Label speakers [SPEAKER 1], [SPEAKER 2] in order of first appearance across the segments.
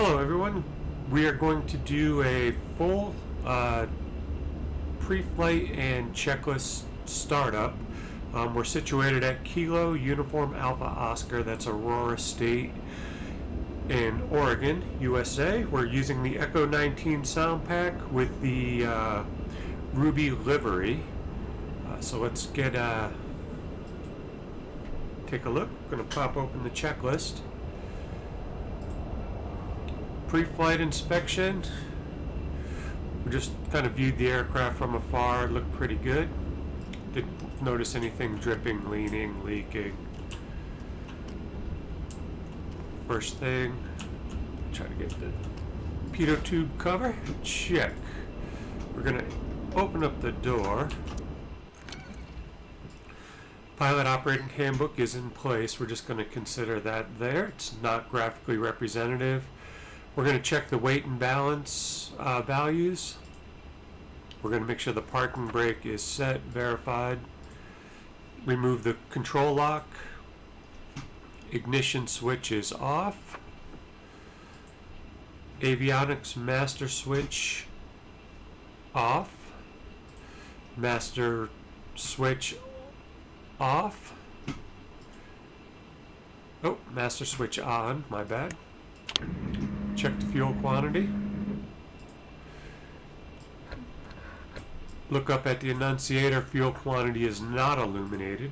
[SPEAKER 1] Hello everyone, we are going to do a full pre-flight and checklist startup. We're situated at Kilo Uniform Alpha Oscar, that's Aurora State in Oregon, USA. We're using the Echo19 sound pack with the Ruby livery. So let's take a look. I'm going to pop open the checklist. Pre-flight inspection. We just kind of viewed the aircraft from afar. It looked pretty good. Didn't notice anything dripping, leaning, leaking. First thing, try to get the pitot tube cover. Check. We're gonna open up the door. Pilot operating handbook is in place. We're just going to consider that there. It's not graphically representative. We're going to check the weight and balance values. We're going to make sure the parking brake is set, verified. Remove the control lock. Ignition switch is off. Avionics master switch off. Master switch off. Oh, master switch on, my bad. Check the fuel quantity. Look up at the annunciator, fuel quantity is not illuminated.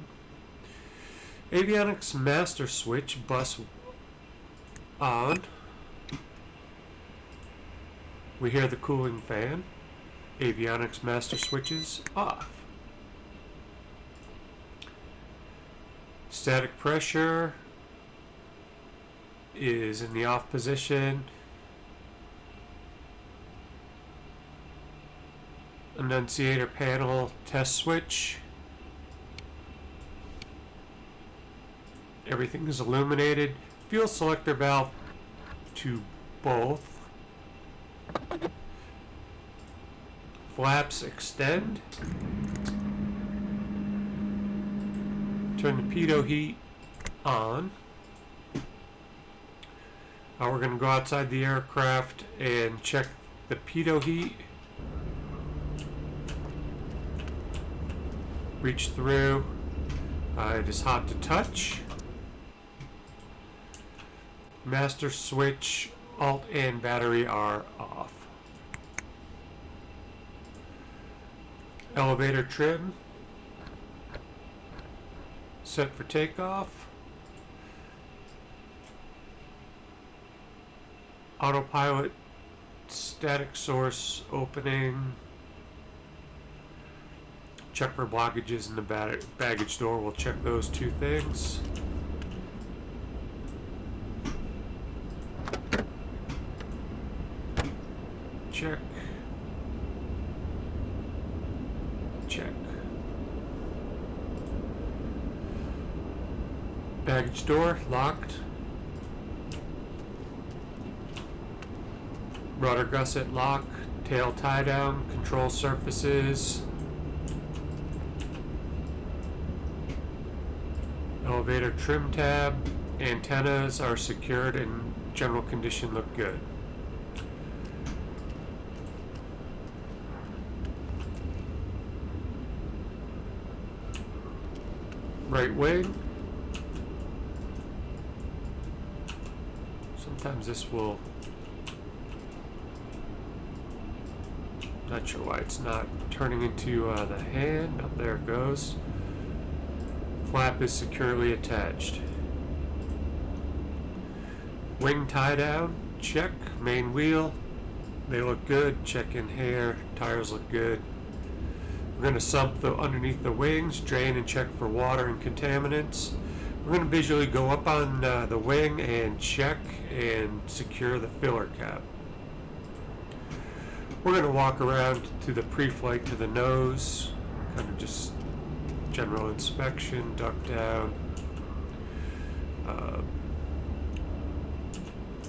[SPEAKER 1] Avionics master switch bus on. We hear the cooling fan. Avionics master switches off. Static pressure is in the off position. Annunciator panel test switch. Everything is illuminated. Fuel selector valve to both. Flaps extend. Turn the pitot heat on. Now we're going to go outside the aircraft and check the pitot heat. Reach through. It is hot to touch. Master switch, alt and battery are off. Elevator trim. Set for takeoff. Autopilot static source opening. Check for blockages in the baggage door. We'll check those two things. Check. Check. Baggage door locked. Rudder gusset lock. Tail tie down. Control surfaces. Elevator trim tab. Antennas are secured and general condition look good. Right wing. Sometimes this will, not sure why it's not turning into the hand. Oh, there it goes. Flap is securely attached. Wing tie down, check. Main wheel, they look good. Check in hair, tires look good. We're going to sump underneath the wings, drain and check for water and contaminants. We're going to visually go up on the wing and check and secure the filler cap. We're going to walk around to the pre-flight to the nose, kind of just general inspection, duck down.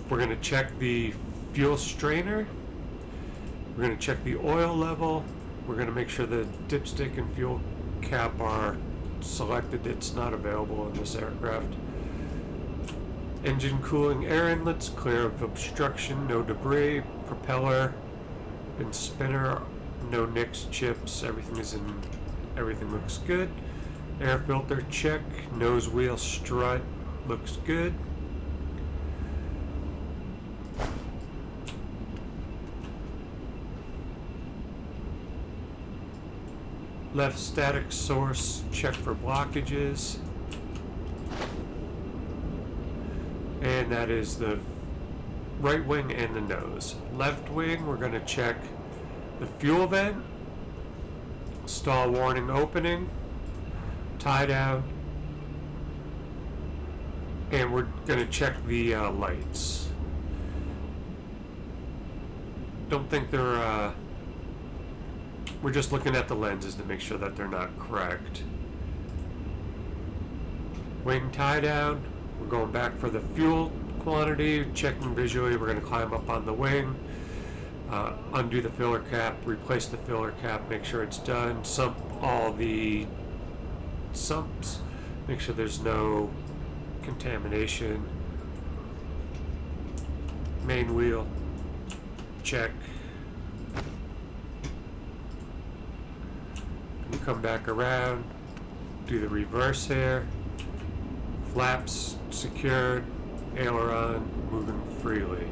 [SPEAKER 1] We're going to check the fuel strainer. We're going to check the oil level. We're going to make sure the dipstick and fuel cap are selected. It's not available in this aircraft. Engine cooling air inlets clear of obstruction, no debris. Propeller and spinner, no nicks, chips. Everything looks good. Air filter check. Nose wheel strut looks good. Left static source, check for blockages. And that is the right wing and the nose. Left wing, we're going to check the fuel vent, stall warning opening, tie down, and we're going to check the lights. Don't think they're we're just looking at the lenses to make sure that they're not cracked. Wing tie down. We're going back for the fuel quantity, checking visually. We're going to climb up on the wing, undo the filler cap, replace the filler cap, make sure it's done, sump all the sumps, make sure there's no contamination. Main wheel, check. Come back around, do the reverse here. Flaps secured, aileron moving freely.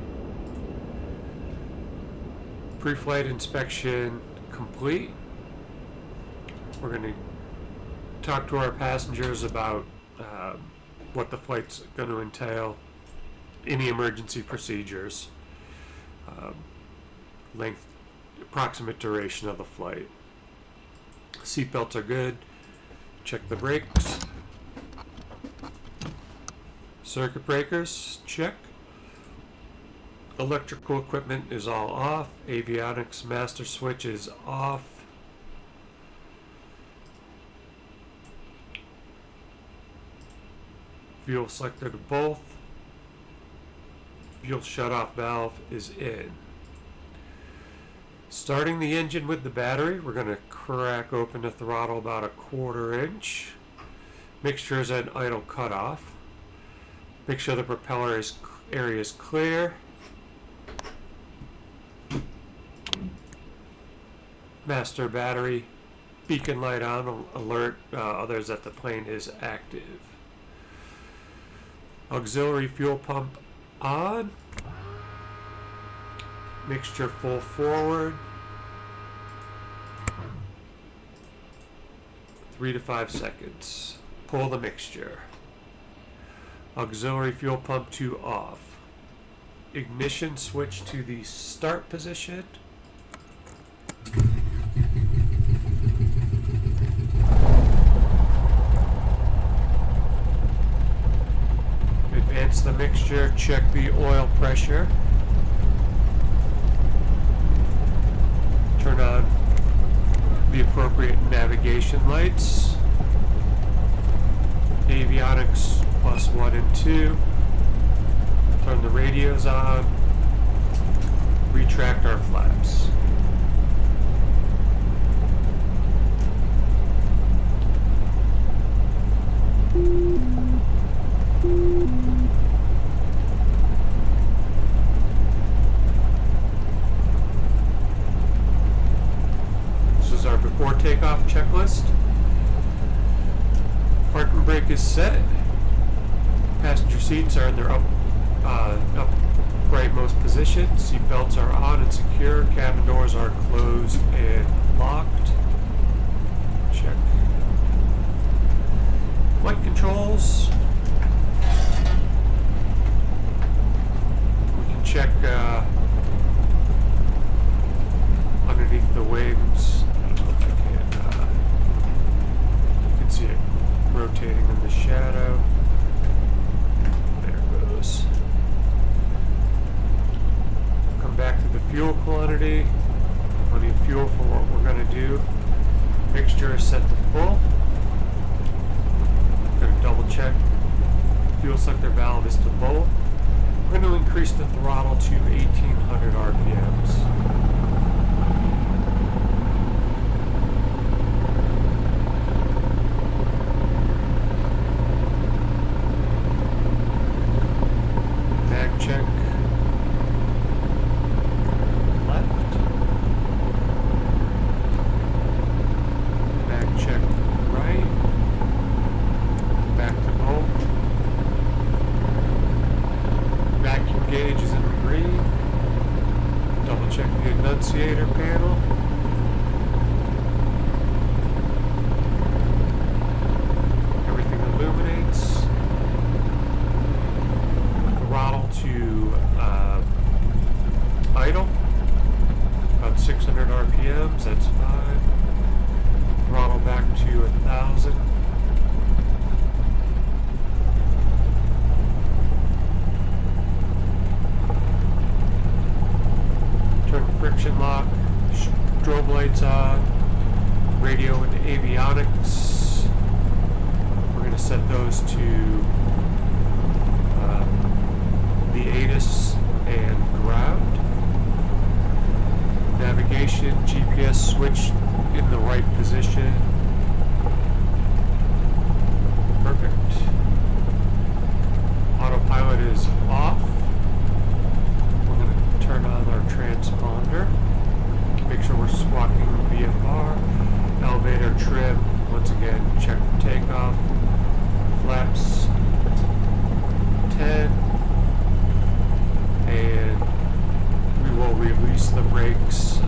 [SPEAKER 1] Pre-flight inspection complete. We're going to talk to our passengers about what the flight's going to entail, any emergency procedures, length, approximate duration of the flight. Seatbelts are good. Check the brakes. Circuit breakers, check. Electrical equipment is all off. Avionics master switch is off. Fuel selector to both. Fuel shutoff valve is in. Starting the engine with the battery, we're going to crack open the throttle about 1/4 inch. Make sure it's at idle cutoff. Make sure the propeller area is clear. Master battery beacon light on, alert others that the plane is active. Auxiliary fuel pump on. Mixture full forward. 3 to 5 seconds. Pull the mixture. Auxiliary fuel pump to off. Ignition switch to the start position. Advance the mixture, check the oil pressure. Turn on the appropriate navigation lights. Avionics +1 and 2. Turn the radios on. Retract our flaps. This is our before takeoff checklist. Parking brake is set. Passenger seats are in their uprightmost position. Seat belts are on and secure. Cabin doors are closed and locked. Check. Flight controls. We can check underneath the wings. I don't know if I can. You can see it rotating in the shadow. There it goes. Come back to the fuel quantity. Plenty of fuel for what we're going to do. Mixture is set to full. We're going to double check. Fuel selector valve is to low. We're going to increase the throttle to 1800 RPMs. annunciator panel. Everything illuminates. Throttle to idle, about 600 RPMs, that's fine. Throttle back to 1,000. Turn friction lock, strobe lights on, radio and avionics. We're going to set those to the ATIS and ground. Navigation, GPS switch in the right position. Perfect. Autopilot is off. We're going to turn on our transponder. Make sure we're squawking VFR. Elevator trim. Once again, check for takeoff. Flaps 10. And we will release the brakes.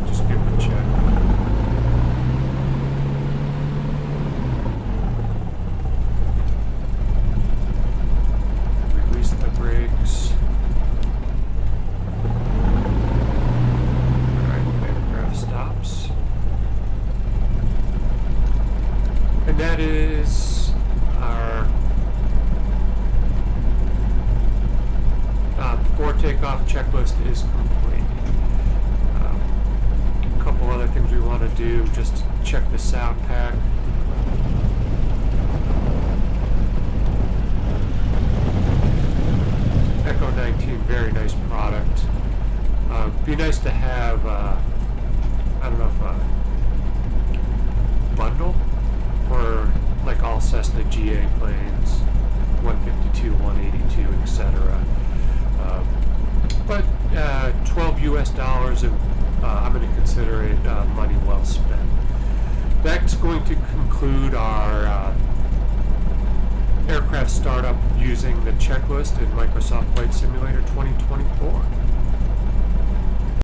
[SPEAKER 1] Just give it a check. Release the brakes. Alright, aircraft stops. And that is our before takeoff checklist is complete. A couple other things we want to do, just to check the sound pack. Echo19, very nice product. Be nice to have, I don't know if bundle for like all Cessna GA planes, 152, 182, etc. But $12 US, and I'm going to consider it money well spent. That's going to conclude our aircraft startup using the checklist in Microsoft Flight Simulator 2024.